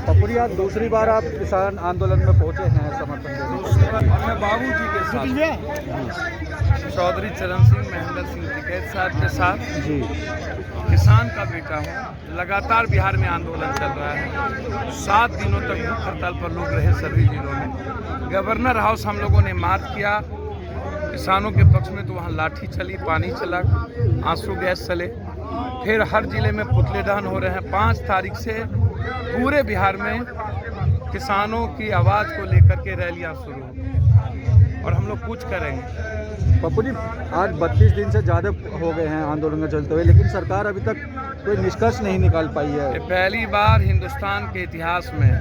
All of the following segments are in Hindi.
पप्पू जी, आज दूसरी बार आप किसान आंदोलन में पहुंचे हैं समर्थन देने। अपने बाबूजी के साथ चौधरी चरण सिंह महेंद्र सिंह टिकैत साहब के साथ जी, किसान का बेटा हूँ। लगातार बिहार में आंदोलन चल रहा है। 7 दिनों तक भूख हड़ताल पर लोग रहे सभी जिलों में। गवर्नर हाउस हम लोगों ने मार्च किया। किसानों के पक्ष में तो वहाँ लाठी चली, पानी चला, आंसू गैस चले। फिर हर जिले में पुतले दहन हो रहे हैं। 5 तारीख से पूरे बिहार में किसानों की आवाज़ को लेकर के रैलियां शुरू होंगी और हम लोग कुछ करेंगे। पप्पू जी, आज 32 दिन से ज़्यादा हो गए हैं आंदोलन में चलते हुए, लेकिन सरकार अभी तक कोई निष्कर्ष नहीं निकाल पाई है। ये पहली बार हिंदुस्तान के इतिहास में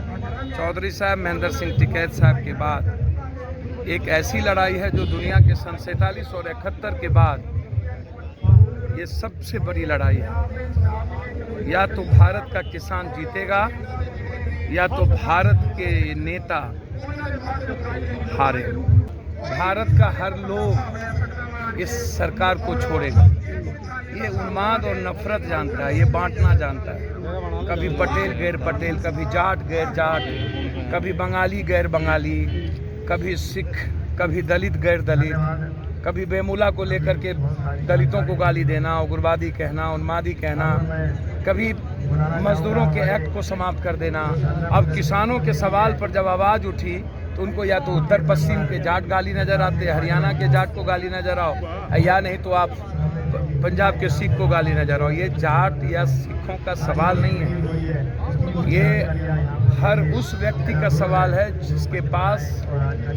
चौधरी साहब महेंद्र सिंह टिकैत साहब के बाद एक ऐसी लड़ाई है जो दुनिया के सन 47 और 71 के बाद ये सबसे बड़ी लड़ाई है। या तो भारत का किसान जीतेगा या तो भारत के नेता हारे। भारत का हर लोग इस सरकार को छोड़ेगा। ये उन्माद और नफरत जानता है, ये बांटना जानता है। कभी पटेल गैर पटेल, कभी जाट गैर जाट, कभी बंगाली गैर बंगाली, कभी सिख, कभी दलित गैर दलित, कभी बेमुला को लेकर के दलितों को गाली देना, उग्रवादी कहना, उन्मादी कहना, कभी मजदूरों के एक्ट को समाप्त कर देना। अब किसानों के सवाल पर जब आवाज़ उठी तो उनको या तो उत्तर पश्चिम के जाट गाली नज़र आते, हरियाणा के जाट को गाली नज़र आओ, या नहीं तो आप पंजाब के सिख को गाली नज़र आओ। ये जाट या सिखों का सवाल नहीं है, ये हर उस व्यक्ति का सवाल है जिसके पास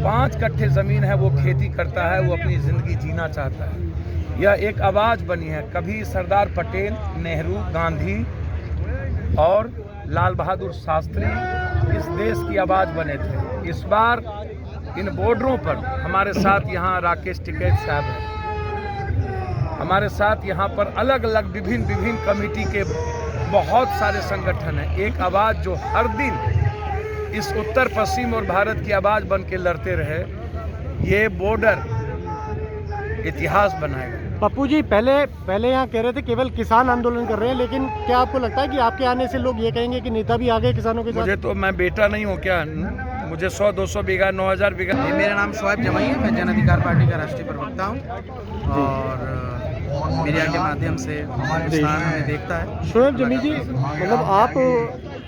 5 कट्ठे ज़मीन है, वो खेती करता है, वो अपनी ज़िंदगी जीना चाहता है। यह एक आवाज़ बनी है। कभी सरदार पटेल, नेहरू, गांधी और लाल बहादुर शास्त्री इस देश की आवाज़ बने थे। इस बार इन बॉर्डरों पर हमारे साथ यहाँ राकेश टिकैत साहब हैं। हमारे साथ यहाँ पर अलग अलग विभिन्न कमेटी के बहुत सारे संगठन हैं। एक आवाज़ जो हर दिन इस उत्तर पश्चिम और भारत की आवाज़ बन के लड़ते रहे, ये बॉर्डर इतिहास बनाएगा। पप्पू जी, पहले यहाँ कह रहे थे केवल किसान आंदोलन कर रहे हैं, लेकिन क्या आपको लगता है कि आपके आने से लोग ये कहेंगे कि नेता भी आ गए किसानों के साथ? मुझे तो, मैं बेटा नहीं हूँ क्या? मुझे 100-200 बीघा, 9000 बीघा। मेरा नाम शोएब जमाई है, मैं जन अधिकार पार्टी का राष्ट्रीय प्रवक्ता हूँ और मीडिया के माध्यम से हिंदुस्तान हमें देखता है। शोएब जमी जी, मतलब आप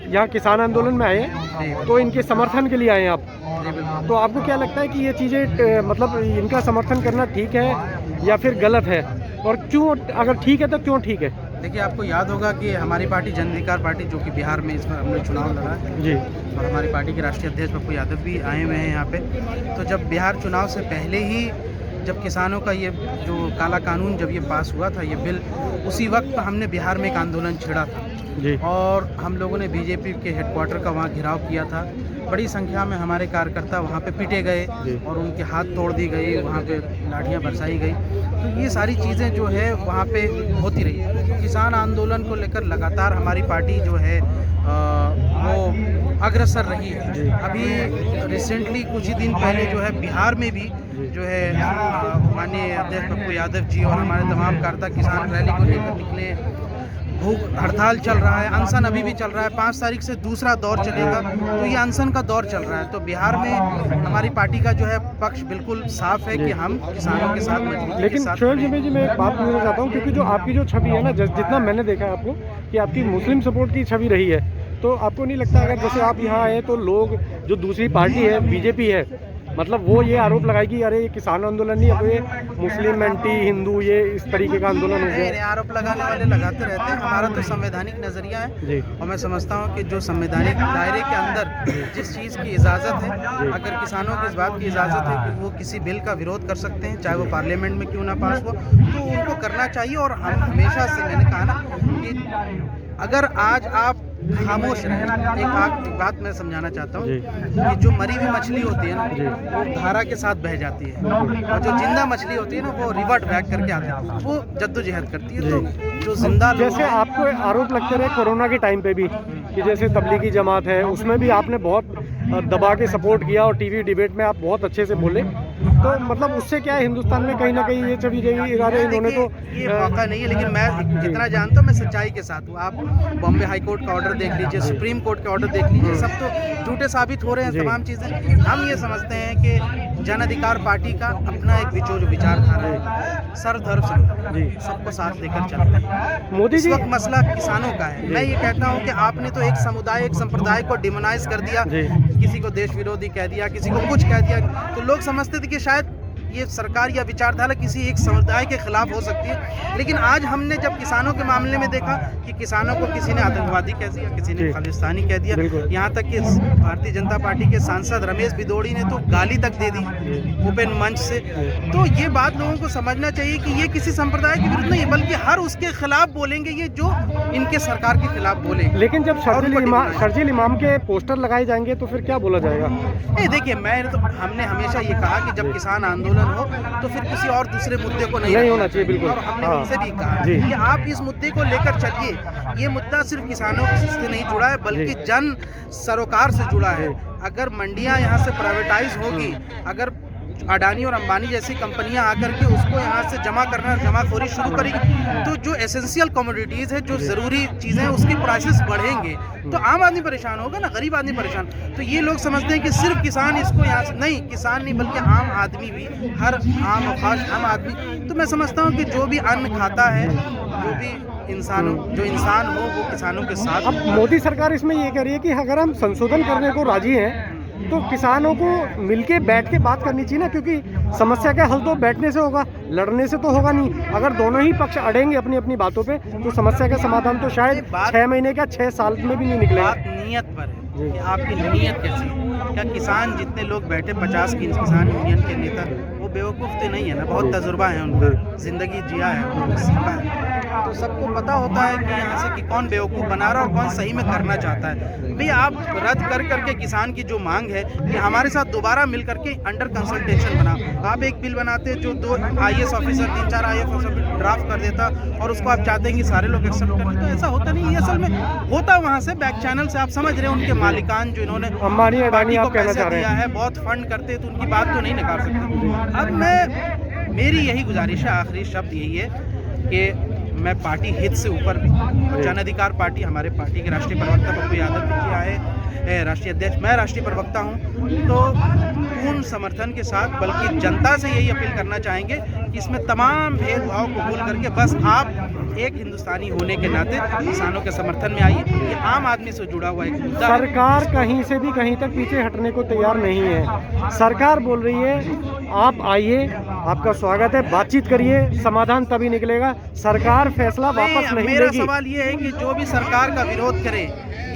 यहाँ किसान आंदोलन में आए हैं तो इनके समर्थन के लिए आए हैं आप, तो आपको क्या लगता है कि ये चीज़ें मतलब इनका समर्थन करना ठीक है या फिर गलत है, और क्यों? अगर ठीक है तो क्यों ठीक है? देखिए, आपको याद होगा कि हमारी पार्टी जन अधिकार पार्टी, जो कि बिहार में इसमें हमने चुनाव लड़ा है जी, और हमारी पार्टी के राष्ट्रीय अध्यक्ष पप्पू यादव भी आए हुए हैं यहाँ पे। तो जब बिहार चुनाव से पहले ही जब किसानों का ये जो काला कानून जब ये पास हुआ था, ये बिल, उसी वक्त हमने बिहार में एक आंदोलन छेड़ा था जी, और हम लोगों ने बीजेपी के हेडक्वार्टर का वहाँ घेराव किया था। बड़ी संख्या में हमारे कार्यकर्ता वहाँ पे पीटे गए और उनके हाथ तोड़ दी गई, वहाँ पे लाठियाँ बरसाई गई। तो ये सारी चीज़ें जो है वहाँ पे होती रही। तो किसान आंदोलन को लेकर लगातार हमारी पार्टी जो है वो अग्रसर रही है। अभी रिसेंटली कुछ ही दिन पहले जो है बिहार में भी जो है माननीय अध्यक्ष पप्पू यादव जी और हमारे तमाम कार्यकर्ता किसान रैली को लेकर निकले। भूख हड़ताल चल रहा है, अनशन अभी भी चल रहा है। 5 तारीख से दूसरा दौर चलेगा, तो ये अनशन का दौर चल रहा है। तो बिहार में हमारी पार्टी का जो है पक्ष बिल्कुल साफ है कि हम किसानों के साथ मजबूती। लेकिन शोएब जमी जी, मैं एक बात पूछना चाहता हूँ, क्योंकि जो आपकी जो छवि है ना, जितना मैंने देखा है आपको कि आपकी मुस्लिम सपोर्ट की छवि रही है, तो आपको नहीं लगता अगर जैसे आप यहाँ आए तो लोग, जो दूसरी पार्टी है बीजेपी है, मतलब वो ये आरोप लगाएगी अरे ये किसान आंदोलन नहीं, अब ये मुस्लिम एंटी हिंदू ये इस तरीके का आंदोलन हो गया? आरोप लगाने वाले लगाते रहते हैं। हमारा तो संवैधानिक नज़रिया है जी, और मैं समझता हूँ कि जो संवैधानिक दायरे के अंदर जिस चीज़ की इजाज़त है, अगर किसानों की इस बात की इजाज़त है कि वो किसी बिल का विरोध कर सकते हैं, चाहे वो पार्लियामेंट में क्यों ना पास हो, तो उनको करना चाहिए। और हम हमेशा से, मैंने कहा ना कि अगर आज आप खामोश रहें, एक बात मैं समझाना चाहता हूँ कि जो मरी हुई मछली होती है ना, वो धारा के साथ बह जाती है, और जो जिंदा मछली होती है ना, वो रिवर्ट बैक करके आती है, वो जद्दोजहद करती है। तो जो जिंदा लोग, जैसे आपको आरोप लगते रहे कोरोना के टाइम पे भी कि जैसे तबलीगी जमात है, उसमें भी आपने बहुत दबा के सपोर्ट किया और टीवी डिबेट में आप बहुत अच्छे से बोले, तो मतलब उससे क्या है, हिंदुस्तान में कहीं ना कहीं ये छवि रही इरादे इन्होंने तो ये मौका नहीं है, लेकिन मैं जितना जानता हूँ मैं सच्चाई के साथ हूँ। आप बॉम्बे हाई कोर्ट का ऑर्डर देख लीजिए, सुप्रीम कोर्ट का ऑर्डर देख लीजिए, सब तो झूठे साबित हो रहे हैं तमाम चीज़ें। हम ये समझते हैं कि जन अधिकार पार्टी का अपना एक जो विचारधारा है, सर्वधर्म समभाव, सबको साथ लेकर चलते हैं। मोदी इस जी वक्त मसला किसानों का है। मैं ये कहता हूँ कि आपने तो एक समुदाय, एक संप्रदाय को डिमोनाइज कर दिया, किसी को देश विरोधी कह दिया, किसी को कुछ कह दिया, तो लोग समझते थे कि शायद ये सरकार या विचारधारा किसी एक समुदाय के खिलाफ हो सकती है। लेकिन आज हमने जब किसानों के मामले में देखा कि किसानों को किसी ने आतंकवादी कह दिया, किसी ने खालिस्तानी कह दिया, यहाँ तक कि भारतीय जनता पार्टी के सांसद रमेश बिदोड़ी ने तो गाली तक दे दी ओपन मंच से। तो ये बात लोगों को समझना चाहिए कि ये किसी संप्रदाय के विरुद्ध नहीं है, बल्कि हर उसके खिलाफ बोलेंगे ये जो इनके सरकार के खिलाफ बोलेंगे। लेकिन जब शर्जील इमाम के पोस्टर लगाए जाएंगे तो फिर क्या बोला जाएगा? नहीं, देखिए हमने हमेशा ये कहा कि जब किसान आंदोलन हो तो फिर किसी और दूसरे मुद्दे को नहीं होना चाहिए, बिल्कुल। और हमने उनसे भी कहा कि आप इस मुद्दे को लेकर चलिए। ये मुद्दा सिर्फ किसानों से नहीं जुड़ा है, बल्कि जन सरोकार से जुड़ा है। अगर मंडियां यहाँ से प्राइवेटाइज होगी, अगर अडानी और अंबानी जैसी कंपनियां आकर के उसको यहाँ से जमाखोरी शुरू करेगी, तो जो एसेंशियल कमोडिटीज़ है, जो ज़रूरी चीज़ें हैं, उसकी प्राइसेस बढ़ेंगे तो आम आदमी परेशान होगा ना, गरीब आदमी परेशान। तो ये लोग समझते हैं कि सिर्फ किसान इसको यहाँ से नहीं, किसान नहीं बल्कि आम आदमी भी, हर आम और खास आम आदमी। तो मैं समझता हूँ कि जो भी अन्न खाता है, जो इंसान हो वो किसानों के साथ। अब मोदी सरकार इसमें ये कह रही है कि अगर हम संशोधन करने को राजी हैं तो किसानों को मिलके बैठ के बात करनी चाहिए ना, क्योंकि समस्या का हल तो बैठने से होगा, लड़ने से तो होगा नहीं। अगर दोनों ही पक्ष अड़ेंगे अपनी अपनी बातों पे तो समस्या का समाधान तो शायद 6 महीने का 6 साल में भी नहीं निकलेगा। बात नीयत पर है कि आपकी नीयत कैसी है। क्या किसान जितने लोग बैठे 50 की किसान यूनियन के नेता, वो बेवकूफ़ तो नहीं है ना, बहुत तजुर्बा है उनका, ज़िंदगी जिया है, उन्होंने सीखा है। तो सबको पता होता है कि यहाँ से कि कौन बेवकूफ़ बना रहा है और कौन सही में करना चाहता है। भाई आप रद्द कर करके किसान की जो मांग है कि हमारे साथ दोबारा मिल करके अंडर कंसल्टेशन बनाओ। आप एक बिल बनाते जो 2 IAS officer, 3-4 IAS officer draft कर देता और उसको आप चाहते हैं कि सारे लोग एक्सेप्ट करें, तो ऐसा होता नहीं। ये असल में होता वहाँ से बैक चैनल से, आप समझ रहे हैं, उनके मालिकान जो इन्होंने अंबानी अडानी को पैसा दिया है, बहुत फंड करते हैं, तो उनकी बात तो नहीं निकाल सकते। अब मेरी यही गुजारिश है, आखिरी शब्द यही है कि मैं पार्टी हित से ऊपर, जन अधिकार पार्टी, हमारे पार्टी के राष्ट्रीय प्रवक्ता पप्पू यादव जी आए, राष्ट्रीय अध्यक्ष, मैं राष्ट्रीय प्रवक्ता हूं, तो पूर्ण समर्थन के साथ, बल्कि जनता से यही अपील करना चाहेंगे कि इसमें तमाम भेदभाव को भूल करके बस आप एक हिंदुस्तानी होने के नाते किसानों के समर्थन में आइए। ये आम आदमी से जुड़ा हुआ एक मुद्दा है। सरकार कहीं से भी कहीं तक पीछे हटने को तैयार नहीं है। सरकार बोल रही है आप आइए, आपका स्वागत है, बातचीत करिए, समाधान तभी निकलेगा। सरकार फैसला वापस नहीं मेरा लेगी। सवाल ये है कि जो भी सरकार का विरोध करे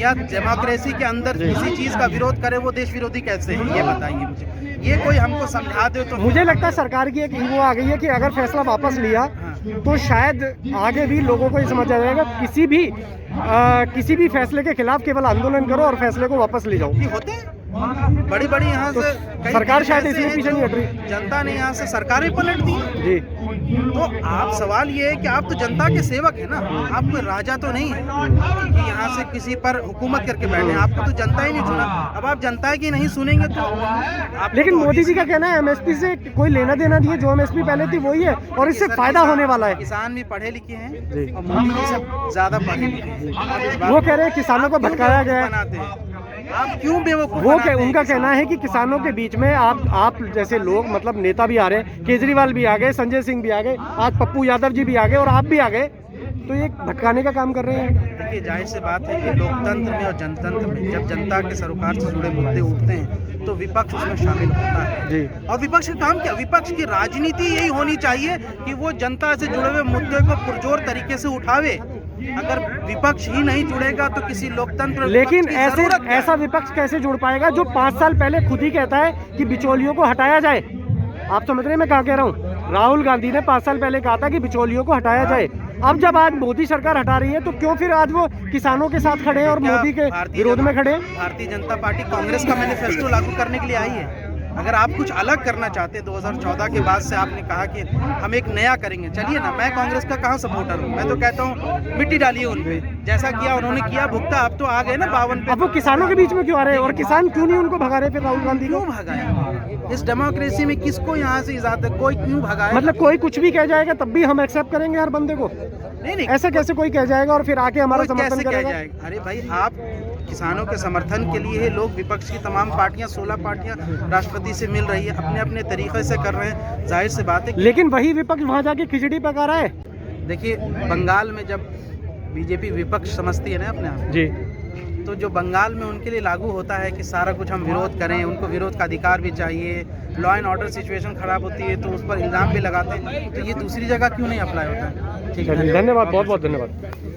या डेमोक्रेसी के अंदर किसी चीज का विरोध करे, वो देश विरोधी कैसे है, ये बताइए मुझे। ये कोई हमको समझा दे तो। मुझे लगता है सरकार की एक ईगो आ गई है कि अगर फैसला वापस लिया तो शायद आगे भी लोगों को ये समझ आ जाएगा, किसी भी फैसले के खिलाफ केवल आंदोलन करो और फैसले को वापस ले जाओ। होते बड़ी यहाँ तो से सरकार शायद इसलिए पीछे नहीं हट रही। जनता ने यहाँ से सरकारें पलट दी जी। तो आप सवाल ये है कि आप तो जनता के सेवक है ना, आप कोई राजा तो नहीं है कि यहाँ से किसी पर हुकूमत करके बैठे। आपको तो जनता ही नहीं चुना, अब आप जनता की नहीं सुनेंगे तो आप। लेकिन मोदी जी का कहना है MSP से कोई लेना देना नहीं है, जो MSP पहले थी वही है और इससे फायदा होने वाला है। किसान भी पढ़े लिखे हैं और मोदी जी से ज्यादा पढ़े लिखे हैं। वो कह रहे हैं किसानों को भटकाया गया है। आप क्यों बेवकूफ? उनका कहना है कि किसानों के बीच में आप जैसे लोग, मतलब नेता भी आ रहे हैं, केजरीवाल भी आ गए, संजय सिंह भी आ गए, आज पप्पू यादव जी भी आ गए और आप भी आ गए, तो ये भटकाने का काम कर रहे हैं। देखिए, जाहिर सी बात है कि लोकतंत्र में और जनतंत्र में जब जनता के सरोकार से जुड़े मुद्दे उठते हैं तो विपक्ष उसमें शामिल होता है जी। और विपक्ष का काम क्या? विपक्ष की राजनीति यही होनी चाहिए कि वो जनता से जुड़े हुए मुद्दे को पुरजोर तरीके से उठावे। अगर विपक्ष ही नहीं जुड़ेगा तो किसी लोकतंत्र। लेकिन ऐसा विपक्ष कैसे जुड़ पाएगा जो 5 साल पहले खुद ही कहता है कि बिचौलियों को हटाया जाए? आप समझ रहे हैं मैं क्या कह रहा हूँ? राहुल गांधी ने 5 साल पहले कहा था कि बिचौलियों को हटाया जाए। अब जब आज मोदी सरकार हटा रही है तो क्यों फिर आज वो किसानों के साथ खड़े हैं और मोदी के विरोध में खड़े हैं? भारतीय जनता पार्टी कांग्रेस का मैनिफेस्टो लागू करने के लिए आई है। अगर आप कुछ अलग करना चाहते 2014 के बाद से आपने कहा कि हम एक नया करेंगे, चलिए ना, मैं कांग्रेस का कहाँ सपोर्टर हूँ, मैं तो कहता हूँ मिट्टी डालिए उन पे, जैसा किया उन्होंने किया, भुगता, अब तो आ गए ना 52 पे। अब वो किसानों के बीच में क्यों आ रहे हैं और किसान क्यों नहीं उनको भगा रहे फिर राहुल गांधी को? क्यों भगाए? इस डेमोक्रेसी में किसको यहाँ से इजाजत है? कोई क्यों भगाए? मतलब कोई कुछ भी कह जाएगा तब भी हम एक्सेप्ट करेंगे हर बंदे को? नहीं, ऐसा कैसे कोई कह जाएगा और फिर आके हमारा कोई समर्थन कैसे कह करेगा? जाएगा? अरे भाई, आप किसानों के समर्थन के लिए लोग, विपक्ष की तमाम पार्टियां, 16 पार्टियां राष्ट्रपति से मिल रही है, अपने अपने तरीके से कर रहे हैं, जाहिर सी बात है। लेकिन वही विपक्ष वहाँ जाके खिचड़ी पका रहा है। देखिए, बंगाल में जब बीजेपी विपक्ष समझती है ना अपने आप, जी, तो जो बंगाल में उनके लिए लागू होता है कि सारा कुछ हम विरोध करें, उनको विरोध का अधिकार भी चाहिए, लॉ एंड ऑर्डर सिचुएशन खराब होती है तो उस पर इल्ज़ाम भी लगाते हैं, तो ये दूसरी जगह क्यों नहीं अप्लाई होता है? ठीक है, धन्यवाद, बहुत बहुत धन्यवाद।